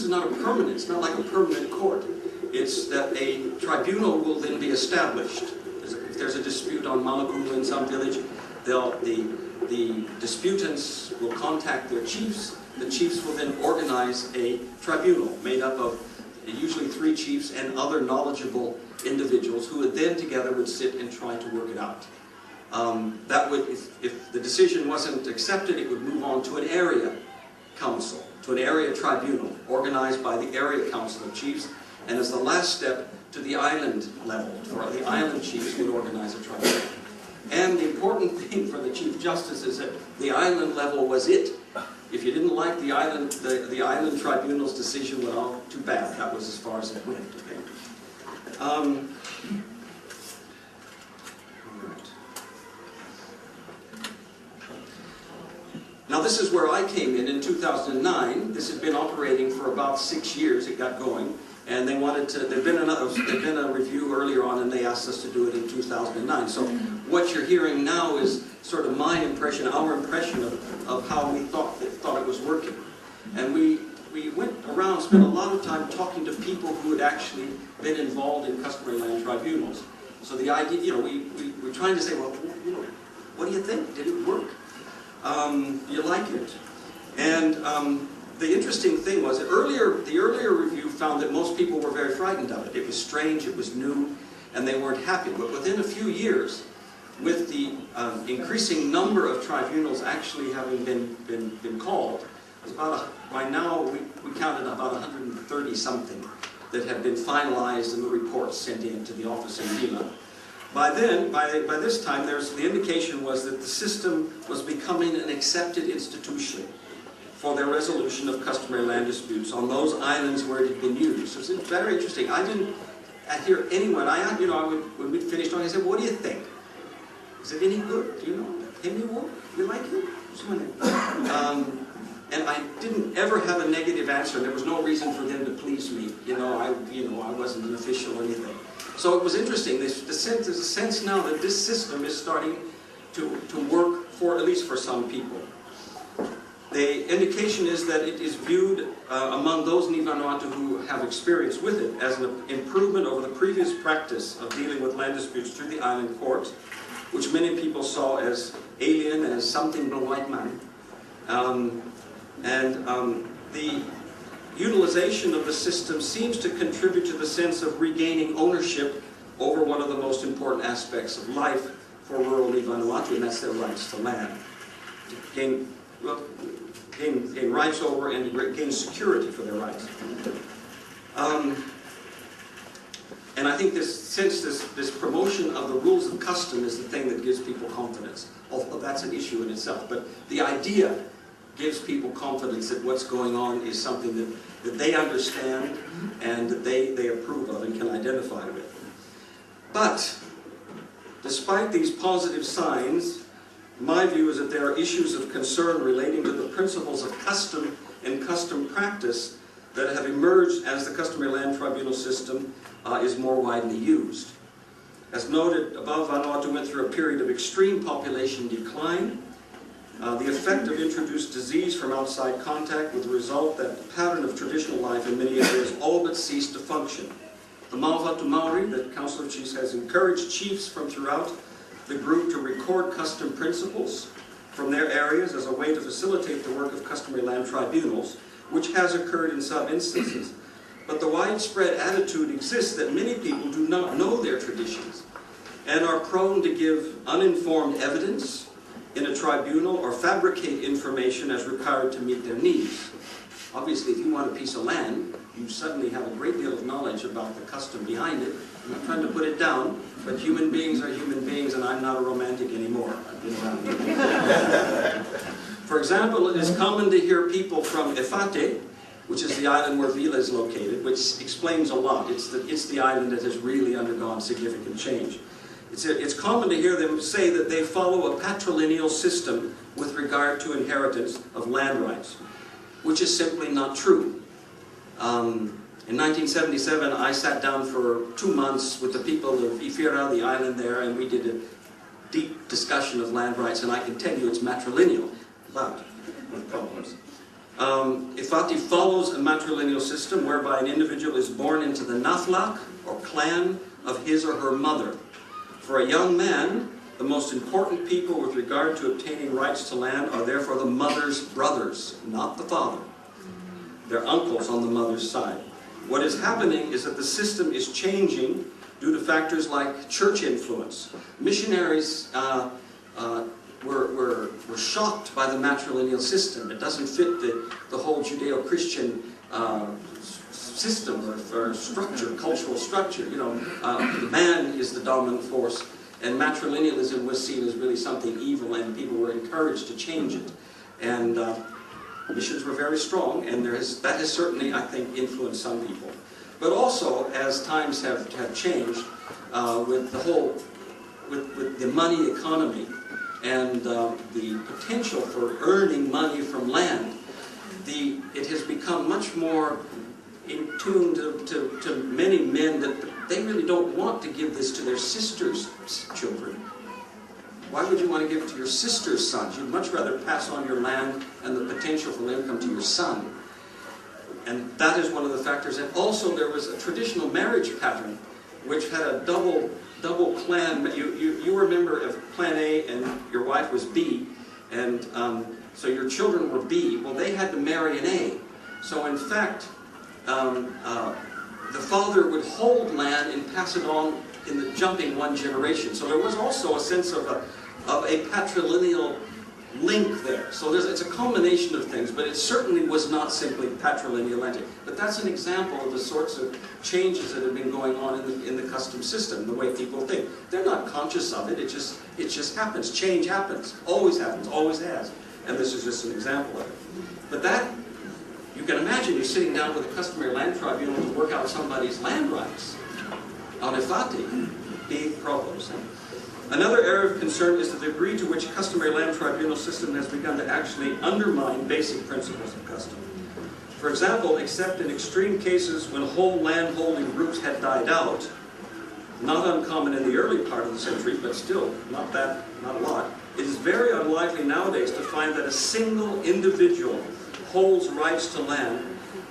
is not a permanent, it's not like a permanent court. It's that a tribunal will then be established. If there's a dispute on Malakula in some village, the disputants will contact their chiefs. The chiefs will then organize a tribunal made up of usually 3 chiefs and other knowledgeable individuals who would then together would sit and try to work it out. That would, if the decision wasn't accepted, it would move on to an area council, to an area tribunal organized by the area council of chiefs, and as the last step to the island level, for the island chiefs would organize a tribunal. And the important thing for the Chief Justice is that the island level was it. If you didn't like the island tribunal's decision, well, too bad. That was as far as it went. Okay. All right. Now this is where I came in 2009. This had been operating for about 6 years. It got going. And they wanted to, there'd been a review earlier on, and they asked us to do it in 2009. So what you're hearing now is sort of my impression, our impression of how we thought it was working. And we went around, spent a lot of time talking to people who had actually been involved in customary land tribunals. So the idea, you know, we're trying to say, well, you know, what do you think? Did it work? Do you like it? And the interesting thing was that the earlier review found that most people were very frightened of it. It was strange, it was new, and they weren't happy. But within a few years, with the increasing number of tribunals actually having been called, it was about by now we counted about 130 something that had been finalized and the reports sent in to the office in Lima. By this time, the indication was that the system was becoming an accepted institution for the resolution of customary land disputes on those islands where it had been used. So it's very interesting. I didn't hear anyone. When we finished talking, I said, "What do you think? Is it any good? Do you know? Can you work? You like it?" And I didn't ever have a negative answer. There was no reason for them to please me. I wasn't an official or anything. So it was interesting. There's a sense now that this system is starting to work for, at least for some people. The indication is that it is viewed among those in Vanuatu who have experience with it as an improvement over the previous practice of dealing with land disputes through the island courts, which many people saw as alien, as something but white man. The utilization of the system seems to contribute to the sense of regaining ownership over one of the most important aspects of life for rural Vanuatu, and that's their rights to land. To gain rights over and gain security for their rights. And I think this promotion of the rules of custom is the thing that gives people confidence. Although that's an issue in itself. But the idea gives people confidence that what's going on is something that they understand and that they approve of and can identify with. But despite these positive signs, my view is that there are issues of concern relating to the principles of custom and custom practice that have emerged as the customary land tribunal system is more widely used. As noted above, Vanuatu went through a period of extreme population decline. The effect of introduced disease from outside contact, with the result that the pattern of traditional life in many areas all but ceased to function. The Malvatu Maori, the Council of Chiefs, has encouraged chiefs from throughout the group to record custom principles from their areas as a way to facilitate the work of customary land tribunals, which has occurred in some instances. But the widespread attitude exists that many people do not know their traditions and are prone to give uninformed evidence in a tribunal or fabricate information as required to meet their needs. Obviously, if you want a piece of land, you suddenly have a great deal of knowledge about the custom behind it. I'm not trying to put it down, but human beings are human beings, and I'm not a romantic anymore. For example, it is common to hear people from Efate, which is the island where Vila is located, which explains a lot. It's the island that has really undergone significant change. It's common to hear them say that they follow a patrilineal system with regard to inheritance of land rights, which is simply not true. In 1977, I sat down for 2 months with the people of Ifira, the island there, and we did a deep discussion of land rights, and I can tell you it's matrilineal, but with problems. Ifati follows a matrilineal system whereby an individual is born into the naflak, or clan, of his or her mother. For a young man, the most important people with regard to obtaining rights to land are therefore the mother's brothers, not the father. They're uncles on the mother's side. What is happening is that the system is changing due to factors like church influence. Missionaries were shocked by the matrilineal system. It doesn't fit the whole Judeo-Christian system or structure, cultural structure. You know, the man is the dominant force, and matrilinealism was seen as really something evil, and people were encouraged to change it. And missions were very strong, and that has certainly, I think, influenced some people. But also, as times have changed, with the money economy and the potential for earning money from land, it has become much more in tune to many men that they really don't want to give this to their sisters' children. Why would you want to give it to your sister's sons? You'd much rather pass on your land and the potential for income to your son. And that is one of the factors. And also there was a traditional marriage pattern which had a double clan. You remember if Plan A and your wife was B, and so your children were B, well, they had to marry an A. So in fact, the father would hold land and pass it on in the jumping one generation. So there was also a sense of a patrilineal link there. So it's a combination of things, but it certainly was not simply patrilineal. But that's an example of the sorts of changes that have been going on in the custom system, the way people think. They're not conscious of it, it just happens. Change happens, always has. And this is just an example of it. But that, you can imagine you're sitting down with a customary land tribunal to work out somebody's land rights. On Ifati, big problems. Another area of concern is the degree to which customary land tribunal system has begun to actually undermine basic principles of custom. For example, except in extreme cases when whole land-holding groups had died out, not uncommon in the early part of the century, but still not a lot, it is very unlikely nowadays to find that a single individual holds rights to land